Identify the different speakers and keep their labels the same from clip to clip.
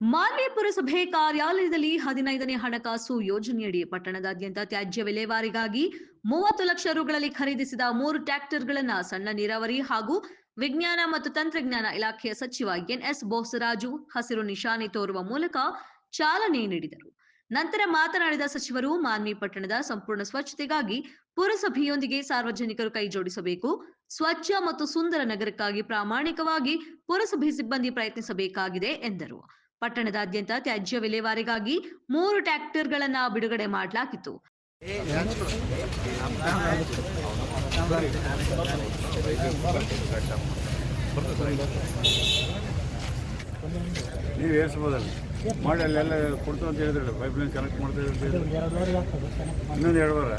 Speaker 1: ಮಾನ್ವಿ ಪುರಸಭೆ ಕಾರ್ಯಾಲಯದಲ್ಲಿ 15ನೇ ಹಣಕಾಸು ಯೋಜನೆಯಡಿ ಪಟ್ಟಣದಾದ್ಯಂತ ತ್ಯಾಜ್ಯ ವಿಲೇವಾರಿಗಾಗಿ 30 ಲಕ್ಷ ರುಗಳಲ್ಲಿ ಖರೀದಿಸಿದ 3 ಟ್ರ್ಯಾಕ್ಟರ್ಗಳನ್ನು ಸಣ್ಣ ನೀರಾವರಿ ಹಾಗೂ ವಿಜ್ಞಾನ ಮತ್ತು ತಂತ್ರಜ್ಞಾನ ಇಲಾಖೆಯ ಸಚಿವ ಎನ್ಎಸ್ ಬೋಸರಾಜು ಹಸಿರು ನಿಶಾನೆ ತೋರುವ ಮೂಲಕ ಚಾಲನೆ ನೀಡಿದರು. ನಂತರ ಮಾತನಾಡಿದ ಸಚಿವರು, ಮಾನ್ವಿ ಪಟ್ಟಣದ ಸಂಪೂರ್ಣ ಸ್ವಚ್ಛತೆಗಾಗಿ ಪುರಸಭೆಯೊಂದಿಗೆ ಸಾರ್ವಜನಿಕರು ಕೈಜೋಡಿಸಬೇಕು. ಸ್ವಚ್ಛ ಮತ್ತು ಸುಂದರ ನಗರಕ್ಕಾಗಿ ಪ್ರಾಮಾಣಿಕವಾಗಿ ಪುರಸಭೆ ಸಿಬ್ಬಂದಿ ಪ್ರಯತ್ನಿಸಬೇಕಾಗಿದೆ ಎಂದರು. ಪಟ್ಟಣದಾದ್ಯಂತ ತ್ಯಾಜ್ಯ ವಿಲೇವಾರಿಗಾಗಿ 3 ಟ್ರ್ಯಾಕ್ಟರ್ಗಳನ್ನು ಬಿಡುಗಡೆ ಮಾಡಲಾಗಿತ್ತು.
Speaker 2: ನೀವು ಏರಿಸ್ಬೋದಲ್ಲ ಮಾಡಿ ಅಲ್ಲೆಲ್ಲ ಕೊಡ್ತು ಅಂತ ಹೇಳಿದ್ರಲ್ಲ, ಪೈಪ್ಲೈನ್ ಕನೆಕ್ಟ್ ಮಾಡ್ತಾ ಇದ್ದೀವಿ. ಇನ್ನೊಂದು 2 ವಾರ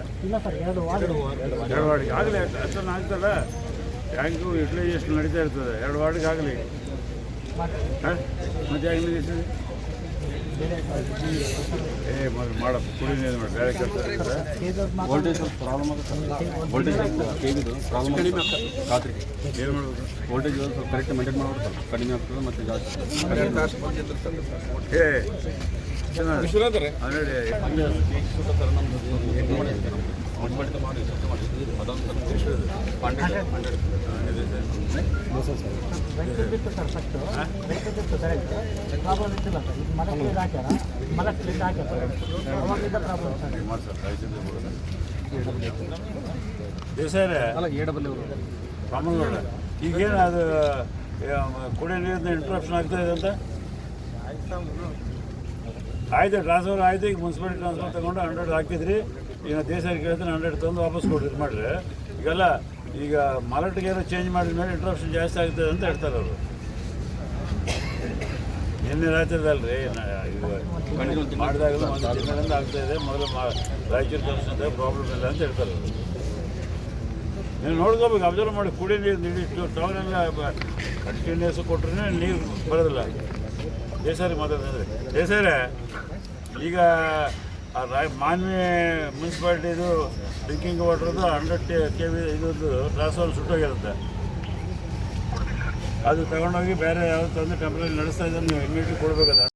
Speaker 2: ಎರಡು ವಾರ್ಡಿಗೆ ಆಗಲಿ, ಅಷ್ಟನ್ನು ಆಗ್ತಲ್ಲ. ಟ್ಯಾಂಕು ಯುಟಿಲೈಸೇಷನ್ ನಡೀತಾ ಇರ್ತದೆ. 2 ವಾರ್ಡಿಗೆ ಆಗಲಿ. ಹಾಂ, ಮತ್ತೆ ಆಗಲಿ ಮಾಡಪ್ಪ, ಕುಡಿ ನೀರು ಮಾಡಿ ಬೇರೆ ಕೆಲಸ
Speaker 3: ವೋಲ್ಟೇಜ್ ಸ್ವಲ್ಪ ಪ್ರಾಬ್ಲಮ್ ಆಗುತ್ತೆ. ವೋಲ್ಟೇಜ್ ಕೇಳಿದ್ದು ಪ್ರಾಬ್ಲಮ್ ಕಡಿಮೆ ಆಗ್ತದೆ. ಖಾತ್ರಿ
Speaker 2: ಏನು ಮಾಡಬೇಕು?
Speaker 3: ವೋಲ್ಟೇಜ್ ಸ್ವಲ್ಪ ಕರೆಕ್ಟ್ ಮೇಂಟೈನ್ ಮಾಡ್ಬಿಡ್ತಾರೆ. ಕಡಿಮೆ ಆಗ್ತದೆ ಮತ್ತು ಜಾಸ್ತಿ
Speaker 2: ರಾಮನಗೌಡ ಈಗೇನು ಅದು ಕುಡಿಯೋ ನೀರಿನ ಇಂಟ್ರಪ್ಷನ್ ಆಗ್ತಾಯಿದೆ ಅಂತ ಆಯಿತು. ಟ್ರಾನ್ಸ್ಫರ್ ಆಯಿತು. ಈಗ ಮುನ್ಸಿಪಾಲಿಟಿ ಟ್ರಾನ್ಸ್ಫರ್ ತೊಗೊಂಡು 100 ಹಾಕಿದ್ರಿ. ಈಗ ದೇಶಕ್ಕೆ ಕೇಳ್ತಾನೆ 100 ತಂದು ವಾಪಸ್ ಕೊಡ್ರಿ ಮಾಡಿರಿ. ಈಗೆಲ್ಲ ಈಗ ಮಾರಾಟಗೇನೋ ಚೇಂಜ್ ಮಾಡಿದ ಮೇಲೆ ಇಂಟ್ರಪ್ಷನ್ ಜಾಸ್ತಿ ಆಗ್ತದೆ ಅಂತ ಹೇಳ್ತಾರೆ ಅವರು. ನಿನ್ನೆ ರಾತ್ರಿದಲ್ರಿ ಈಗ ಮಾಡಿದಾಗಲೂ ಒಂದು ದಿನದಿಂದ ಆಗ್ತಾಯಿದೆ. ಮೊದಲು ರಾಯಚೂರು ಕಳಿಸಿದ ಪ್ರಾಬ್ಲಮ್ ಇಲ್ಲ ಅಂತ ಹೇಳ್ತಾರೆ ಅವರು. ನೀವು ನೋಡ್ಕೋಬೇಕು, ಅಬ್ಸರ್ವ್ ಮಾಡಿ. ಕುಡಿಯೋ ನೀರು ನೀಡಿಟ್ಟು ಟೌನೆಲ್ಲ ಕಂಟಿನ್ಯೂಸ್ ಕೊಟ್ಟರೆ ನೀರು ಬರೋದಿಲ್ಲ. ದೇಸಾರಿಗೆ ಮಾತಾಡಿದ್ರೆ ದೇಸಾರೆ ಈಗ ಮಾನ್ವಿ ಮುನ್ಸಿಪಾಲ್ಟಿದು ಡ್ರಿಂಕಿಂಗ್ ವಾಟ್ರದ್ದು 100 KV ಇದೊಂದು ಟ್ರಾನ್ಸ್ಫಾರ್ಮರ್ ಸುಟ್ಟೋಗಿರುತ್ತೆ. ಅದು ತಗೊಂಡೋಗಿ ಬೇರೆ ಯಾವ್ದು ತಂದು ಟೆಂಪ್ರರಿ ನಡೆಸ್ತಾ ಇದ್ದಾರೆ. ನೀವು ಇಮಿಡಿಯೇಟ್ಲಿ ಕೊಡಬೇಕದ.